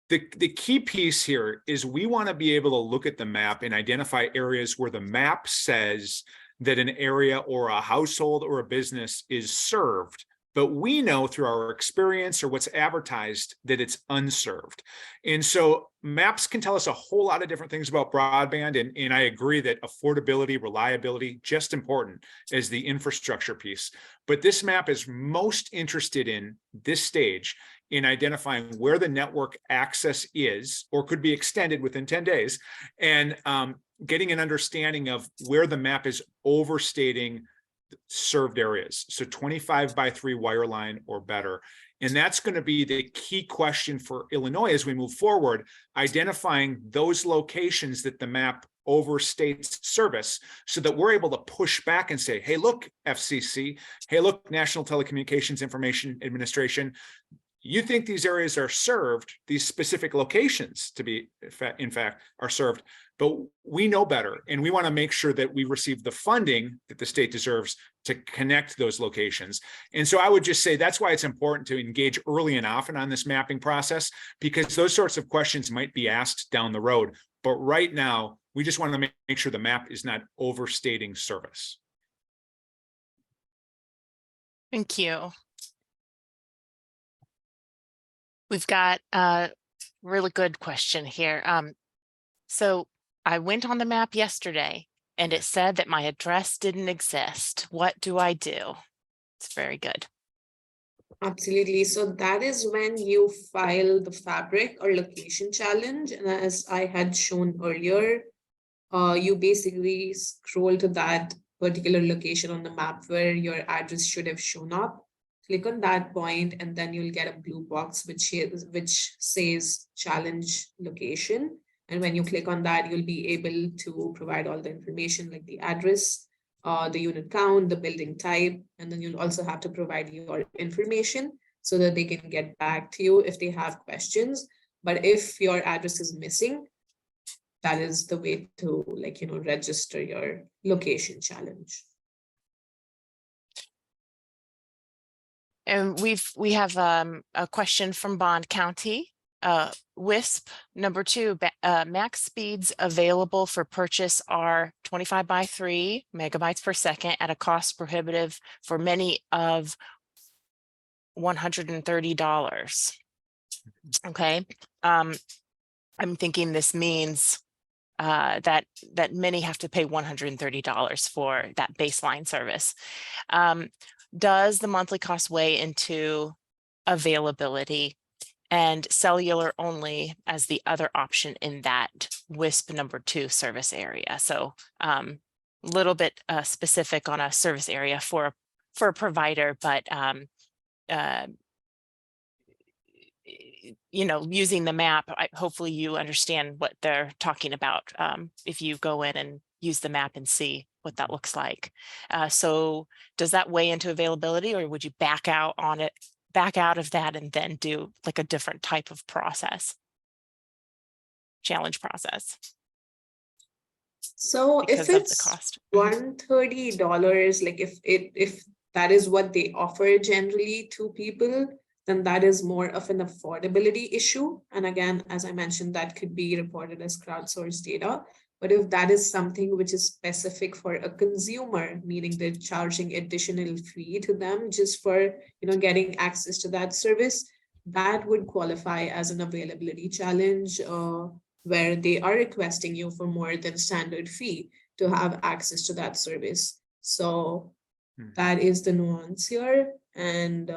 The key piece here is we want to be able to look at the map and identify areas where the map says that an area or a household or a business is served, but we know through our experience or what's advertised that it's unserved. And so maps can tell us a whole lot of different things about broadband. And I agree that affordability, reliability, just important as the infrastructure piece. But this map is most interested in this stage in identifying where the network access is or could be extended within 10 days and getting an understanding of where the map is overstating served areas. So 25x3 wireline or better. And that's going to be the key question for Illinois as we move forward, identifying those locations that the map overstates service so that we're able to push back and say, hey, look, FCC, hey, look, National Telecommunications Information Administration, you think these areas are served, these specific locations to be, in fact, are served, but we know better. And we want to make sure that we receive the funding that the state deserves to connect those locations. And so I would just say that's why it's important to engage early and often on this mapping process, because those sorts of questions might be asked down the road. But right now, we just want to make sure the map is not overstating service. Thank you. We've got a really good question here. So I went on the map yesterday and it said that my address didn't exist. What do I do? It's very good. Absolutely. So that is when you file the fabric or location challenge. And as I had shown earlier, you basically scroll to that particular location on the map where your address should have shown up. Click on that point, and then you'll get a blue box which says challenge location. And when you click on that, you'll be able to provide all the information like the address, the unit count, the building type, and then you'll also have to provide your information so that they can get back to you if they have questions. But if your address is missing, that is the way to, like, register your location challenge. And we have a question from Bond County. WISP number 2, max speeds available for purchase are 25 by 3 megabytes per second at a cost prohibitive for many of $130. Okay, I'm thinking this means that many have to pay $130 for that baseline service. Does the monthly cost weigh into availability and cellular only as the other option in that WISP number 2 service area? So a little bit specific on a service area for a provider, but using the map, hopefully you understand what they're talking about if you go in and use the map and see what that looks like. So does that weigh into availability, or would you back out of that and then do like a different type of challenge process? So because if of the it's cost. $130, like if that is what they offer generally to people, then that is more of an affordability issue. And again, as I mentioned, that could be reported as crowdsourced data. But if that is something which is specific for a consumer, meaning they're charging additional fee to them just for getting access to that service, that would qualify as an availability challenge, where they are requesting you for more than standard fee to have access to that service. So that is the nuance here. And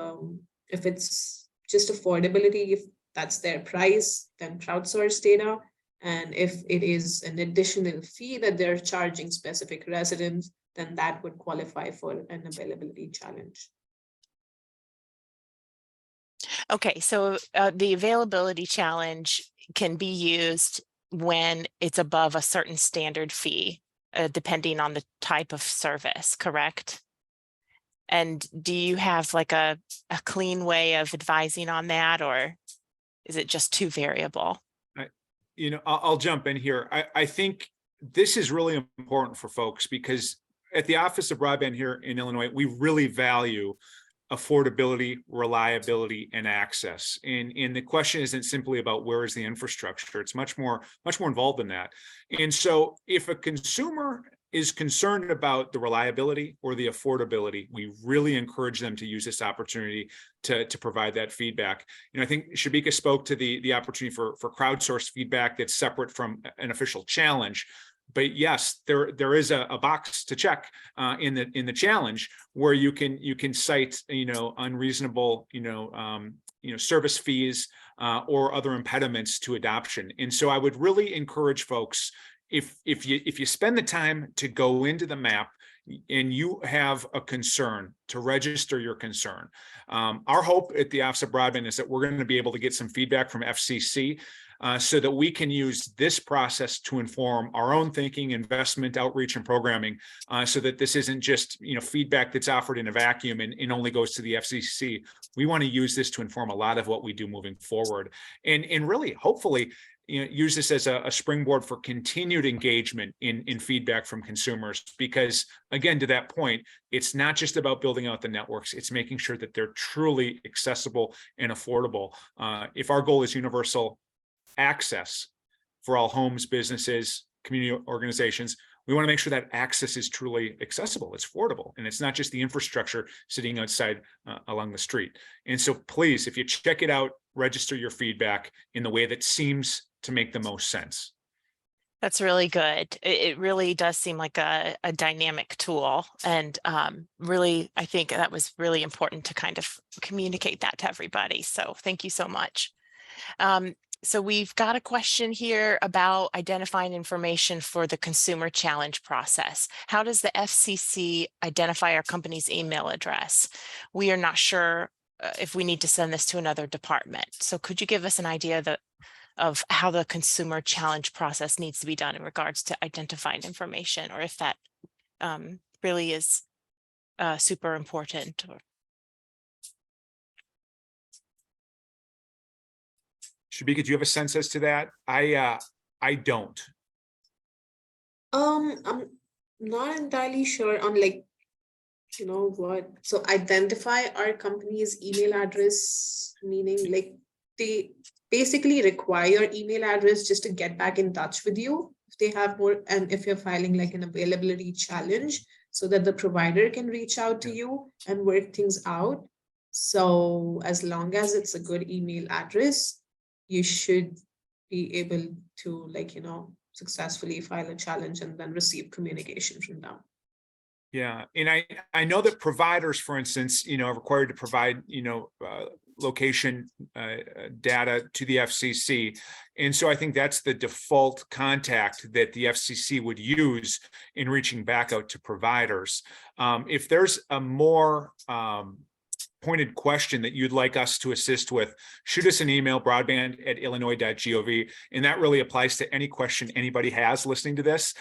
if it's just affordability, if that's their price, then crowdsourced data. And if it is an additional fee that they're charging specific residents, then that would qualify for an availability challenge. Okay, so the availability challenge can be used when it's above a certain standard fee, depending on the type of service, correct? And do you have like a clean way of advising on that, or is it just too variable? I'll jump in here. I think this is really important for folks because at the Office of Broadband here in Illinois, we really value affordability, reliability, and access. And the question isn't simply about where is the infrastructure. It's much more involved than that. And so if a consumer is concerned about the reliability or the affordability, we really encourage them to use this opportunity to provide that feedback. I think Shubhika spoke to the opportunity for crowdsourced feedback that's separate from an official challenge. But yes, there is a box to check in the challenge where you can cite unreasonable service fees or other impediments to adoption. And so I would really encourage folks, if you spend the time to go into the map and you have a concern, to register your concern. Our hope at the Office of Broadband is that we're going to be able to get some feedback from FCC so that we can use this process to inform our own thinking, investment, outreach, and programming, so that this isn't just feedback that's offered in a vacuum and only goes to the FCC. We want to use this to inform a lot of what we do moving forward, and really, hopefully, use this as a springboard for continued engagement in feedback from consumers. Because again, to that point, it's not just about building out the networks, it's making sure that they're truly accessible and affordable. If our goal is universal access for all homes, businesses, community organizations, we want to make sure that access is truly accessible, it's affordable, and it's not just the infrastructure sitting outside along the street. And so please, if you check it out, register your feedback in the way that seems to make the most sense. That's really good. It really does seem like a dynamic tool. And really, I think that was really important to kind of communicate that to everybody. So thank you so much. So we've got a question here about identifying information for the consumer challenge process. How does the FCC identify our company's email address? We are not sure if we need to send this to another department. So could you give us an idea of how the consumer challenge process needs to be done in regards to identifying information, or if that really is super important. Shubhika, do you have a sense as to that? I don't. I'm not entirely sure on like, you know what, so identify our company's email address, meaning like they basically require email address just to get back in touch with you if they have more, and if you're filing like an availability challenge so that the provider can reach out to you and work things out. So as long as it's a good email address, you should be able to, like, you know, successfully file a challenge and then receive communication from them. Yeah, and I know that providers, for instance, are required to provide, location data to the FCC. And so I think that's the default contact that the FCC would use in reaching back out to providers. If there's a more pointed question that you'd like us to assist with, shoot us an email, broadband@illinois.gov. And that really applies to any question anybody has listening to this.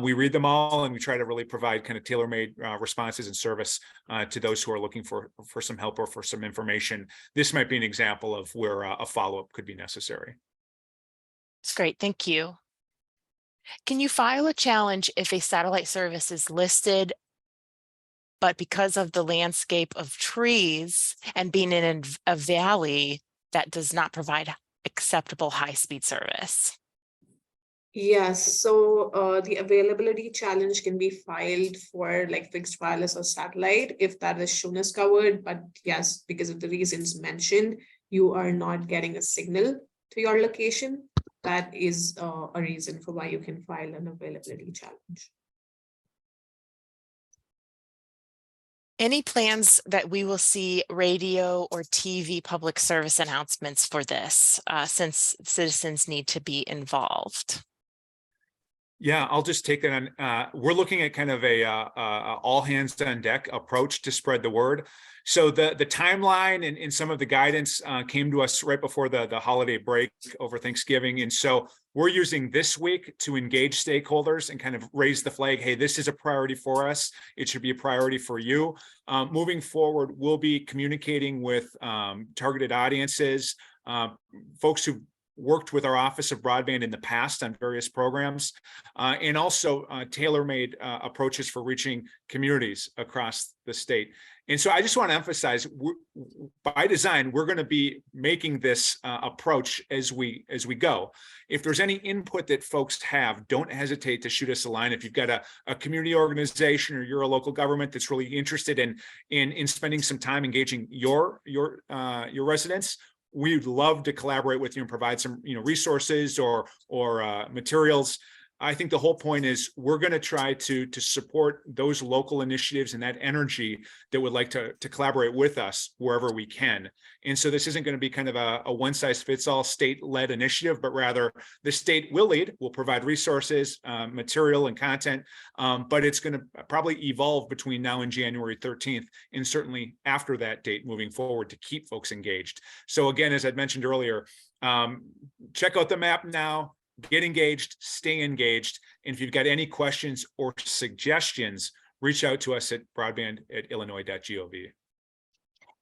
We read them all and we try to really provide kind of tailor-made responses and service to those who are looking for some help or for some information. This might be an example of where a follow-up could be necessary. It's great. Thank you. Can you file a challenge if a satellite service is listed, but because of the landscape of trees and being in a valley, that does not provide acceptable high-speed service? Yes, so the availability challenge can be filed for like fixed wireless or satellite if that is shown as covered. But yes, because of the reasons mentioned, you are not getting a signal to your location. That is a reason for why you can file an availability challenge. Any plans that we will see radio or TV public service announcements for this, since citizens need to be involved? Yeah, I'll just take that on. We're looking at kind of a all hands on deck approach to spread the word. So the timeline and some of the guidance came to us right before the holiday break over Thanksgiving. And so we're using this week to engage stakeholders and kind of raise the flag. Hey, this is a priority for us. It should be a priority for you. Moving forward, we'll be communicating with targeted audiences, folks who worked with our Office of Broadband in the past on various programs, and also tailor-made approaches for reaching communities across the state. And so I just want to emphasize, by design, we're going to be making this approach as we go. If there's any input that folks have, don't hesitate to shoot us a line. If you've got a community organization or you're a local government that's really interested in spending some time engaging your residents, we'd love to collaborate with you and provide some resources or materials. I think the whole point is we're going to try to support those local initiatives and that energy that would like to collaborate with us wherever we can. And so this isn't going to be kind of a one-size-fits-all state-led initiative, but rather the state will lead, will provide resources, material and content, but it's going to probably evolve between now and January 13th, and certainly after that date moving forward to keep folks engaged. So again, as I'd mentioned earlier, check out the map now. Get engaged, stay engaged. And if you've got any questions or suggestions, reach out to us at broadband@illinois.gov.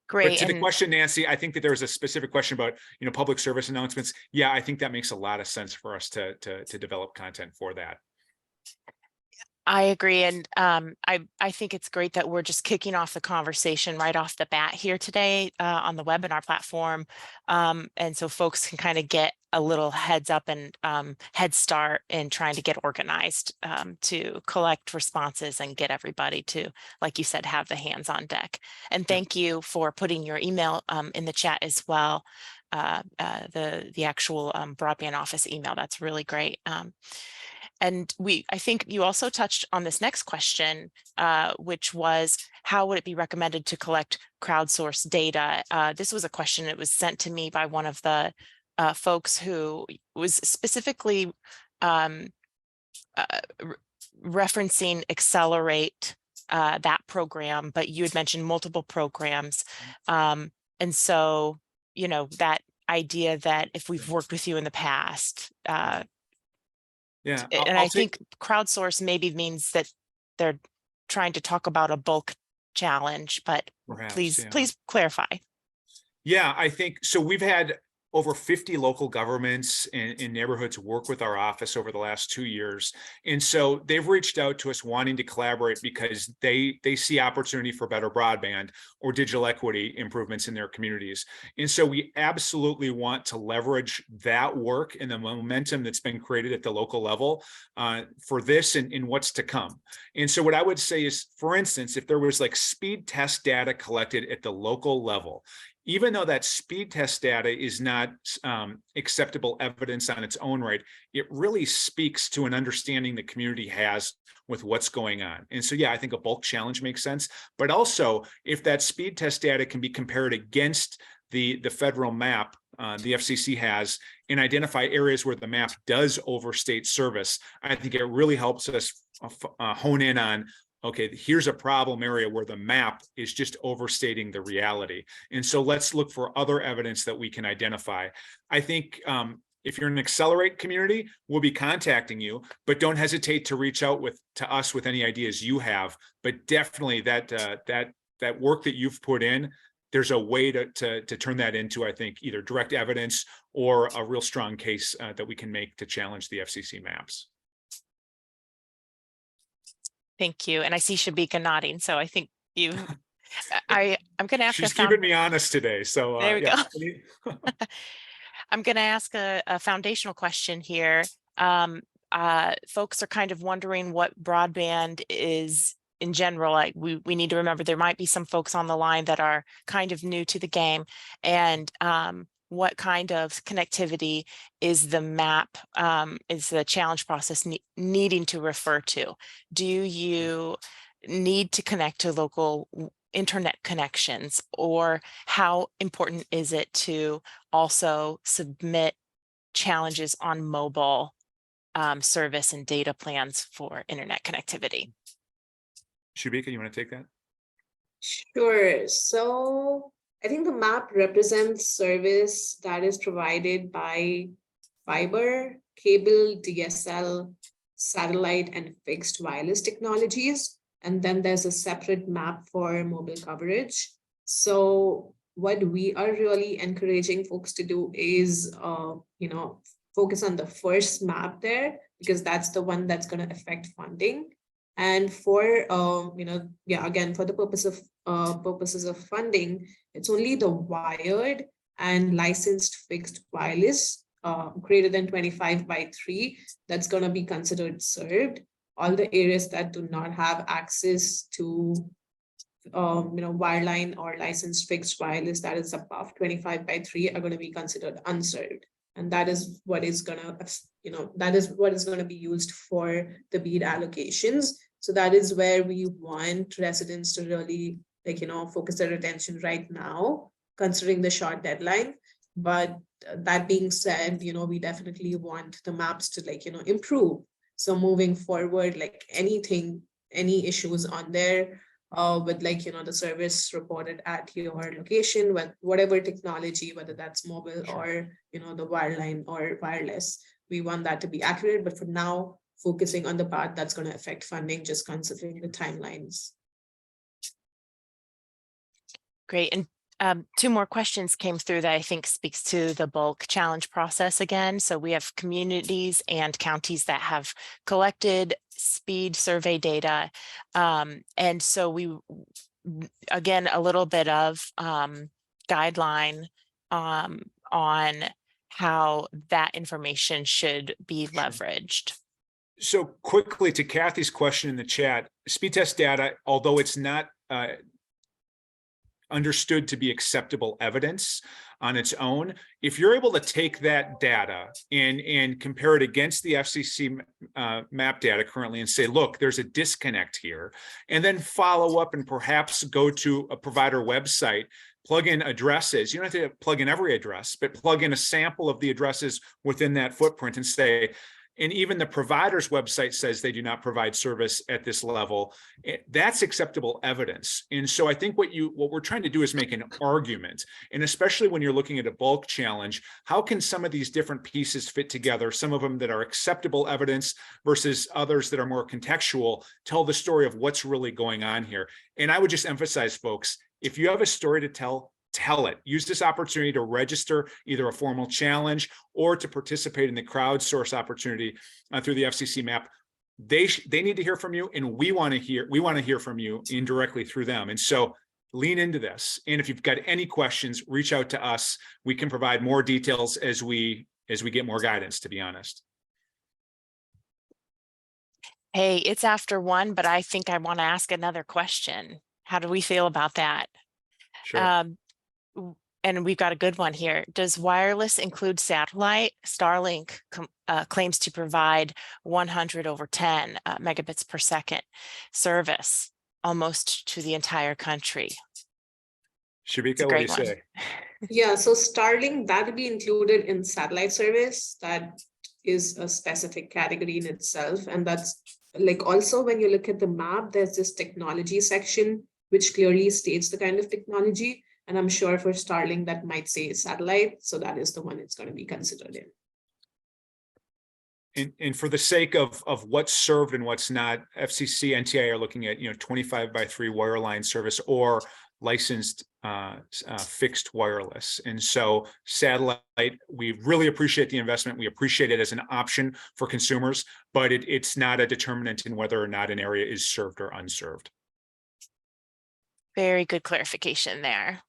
Great. But to the question, Nancy, I think that there was a specific question about, public service announcements. Yeah, I think that makes a lot of sense for us to develop content for that. I agree. And I think it's great that we're just kicking off the conversation right off the bat here today on the webinar platform. And so folks can kind of get a little heads up and head start in trying to get organized to collect responses and get everybody to, like you said, have the hands on deck. And thank you for putting your email in the chat as well. The actual broadband office email. That's really great. And I think you also touched on this next question, which was, how would it be recommended to collect crowdsourced data? This was a question that was sent to me by one of the folks who was specifically referencing Accelerate, that program, but you had mentioned multiple programs. And so, that idea that if we've worked with you in the past, yeah, and I think crowdsource maybe means that they're trying to talk about a bulk challenge, but Perhaps, please, yeah. please clarify. Yeah, I think so. We've had over 50 local governments and neighborhoods work with our office over the last 2 years. And so they've reached out to us wanting to collaborate because they see opportunity for better broadband or digital equity improvements in their communities. And so we absolutely want to leverage that work and the momentum that's been created at the local level for this and what's to come. And so what I would say is, for instance, if there was like speed test data collected at the local level, even though that speed test data is not acceptable evidence on its own right, it really speaks to an understanding the community has with what's going on. And so, yeah, I think a bulk challenge makes sense. But also, if that speed test data can be compared against the federal map the FCC has and identify areas where the map does overstate service, I think it really helps us hone in on, okay, here's a problem area where the map is just overstating the reality. And so let's look for other evidence that we can identify. I think if you're an Accelerate community, we'll be contacting you, but don't hesitate to reach out to us with any ideas you have. But definitely that work that you've put in, there's a way to turn that into, I think, either direct evidence or a real strong case that we can make to challenge the FCC maps. Thank you. And I see Shubhika nodding, so I think you. I'm going to ask. She's keeping me honest today, so there we yeah. go. I'm going to ask a foundational question here. Folks are kind of wondering what broadband is in general. Like we need to remember there might be some folks on the line that are kind of new to the game, and what kind of connectivity is the map, is the challenge process needing to refer to? Do you need to connect to local internet connections, or how important is it to also submit challenges on mobile service and data plans for internet connectivity? Shubhika, you want to take that? Sure. So I think the map represents service that is provided by fiber, cable, DSL, satellite, and fixed wireless technologies. And then there's a separate map for mobile coverage. So what we are really encouraging folks to do is, focus on the first map there, because that's the one that's going to affect funding. And for, again, for the purposes of funding, it's only the wired and licensed fixed wireless greater than 25/3 that's going to be considered served. All the areas that do not have access to wireline or licensed fixed wireless that is above 25/3 are going to be considered unserved. And that is what is going to be used for the BEAD allocations. So that is where we want residents to really focus their attention right now, considering the short deadline. But that being said, we definitely want the maps to improve. So moving forward, any issues on there with the service reported at your location, with whatever technology, whether that's mobile or the wireline or wireless, we want that to be accurate. But for now, focusing on the part that's going to affect funding, just considering the timelines. Great. And two more questions came through that I think speaks to the bulk challenge process again. So we have communities and counties that have collected speed survey data. And so again, a little bit of guideline on how that information should be leveraged. So quickly to Kathy's question in the chat, speed test data, although it's not understood to be acceptable evidence on its own, if you're able to take that data and compare it against the FCC map data currently and say, look, there's a disconnect here, and then follow up and perhaps go to a provider website, plug in addresses. You don't have to plug in every address, but plug in a sample of the addresses within that footprint and say, and even the provider's website says they do not provide service at this level, that's acceptable evidence. And so I think what we're trying to do is make an argument, and especially when you're looking at a bulk challenge, how can some of these different pieces fit together, some of them that are acceptable evidence versus others that are more contextual, tell the story of what's really going on here. And I would just emphasize, folks, if you have a story to tell it. Use this opportunity to register either a formal challenge or to participate in the crowdsource opportunity through the FCC map. They need to hear from you, and we want to hear from you indirectly through them. And so lean into this. And if you've got any questions, reach out to us. We can provide more details as we get more guidance, to be honest. Hey, it's after 1, but I think I want to ask another question. How do we feel about that? Sure. And we've got a good one here. Does wireless include satellite? Starlink claims to provide 100/10 megabits per second service almost to the entire country. Shubhika, what do you say? Yeah, so Starlink, that will be included in satellite service. That is a specific category in itself. And that's like, also when you look at the map, there's this technology section, which clearly states the kind of technology. And I'm sure for Starlink, that might say satellite. So that is the one it's going to be considered in. And for the sake of what's served and what's not, FCC, NTIA are looking at 25x3 wireline service or licensed fixed wireless. And so satellite, we really appreciate the investment. We appreciate it as an option for consumers, but it's not a determinant in whether or not an area is served or unserved. Very good clarification there.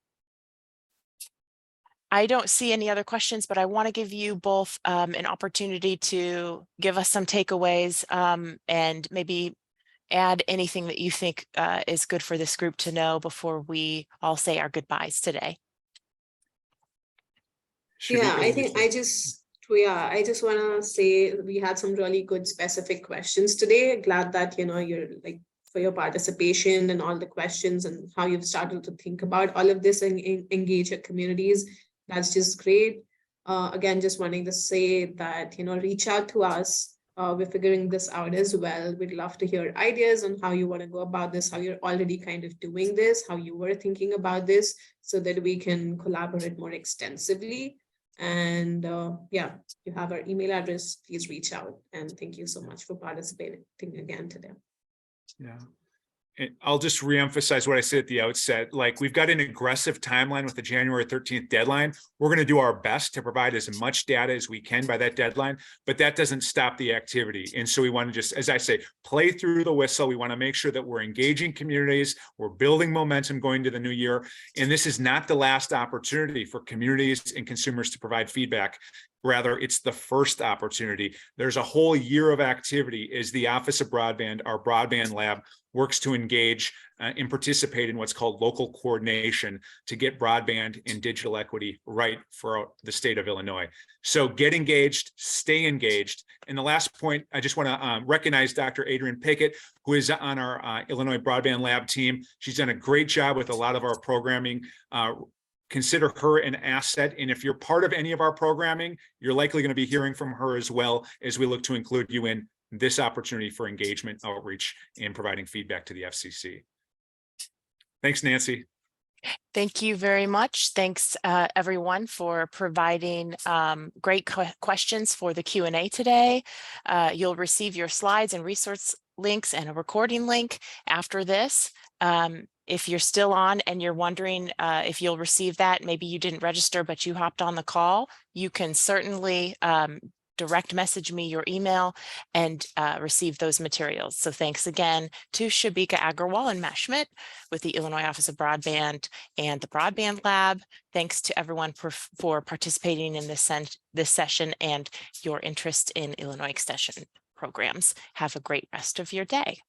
I don't see any other questions, but I want to give you both an opportunity to give us some takeaways and maybe add anything that you think is good for this group to know before we all say our goodbyes today. Yeah, I just want to say we had some really good specific questions today. Glad that, you're like, for your participation and all the questions and how you've started to think about all of this and engage your communities. That's just great. Again, just wanting to say that, reach out to us. We're figuring this out as well. We'd love to hear ideas on how you want to go about this, how you're already kind of doing this, how you were thinking about this, so that we can collaborate more extensively. And yeah, you have our email address, please reach out. And thank you so much for participating again today. Yeah. I'll just reemphasize what I said at the outset. Like, we've got an aggressive timeline with the January 13th deadline. We're going to do our best to provide as much data as we can by that deadline, but that doesn't stop the activity. And so we want to just, as I say, play through the whistle. We want to make sure that we're engaging communities. We're building momentum going to the new year. And this is not the last opportunity for communities and consumers to provide feedback. Rather, it's the first opportunity. There's a whole year of activity as the Office of Broadband, our broadband lab, works to engage and participate in what's called local coordination to get broadband and digital equity right for the state of Illinois. So get engaged, stay engaged. And the last point, I just want to recognize Dr. Adrienne Pickett, who is on our Illinois Broadband Lab team. She's done a great job with a lot of our programming. Consider her an asset. And if you're part of any of our programming, you're likely going to be hearing from her as well, as we look to include you in this opportunity for engagement, outreach, and providing feedback to the FCC. Thanks, Nancy. Thank you very much. Thanks, everyone, for providing great questions for the Q&A today. You'll receive your slides and resource links and a recording link after this. If you're still on and you're wondering if you'll receive that, maybe you didn't register, but you hopped on the call, you can certainly direct message me your email and receive those materials. So thanks again to Shubhika Agarwal and Matt Schmidt with the Illinois Office of Broadband and the Broadband Lab. Thanks to everyone for participating in this session and your interest in Illinois Extension programs. Have a great rest of your day.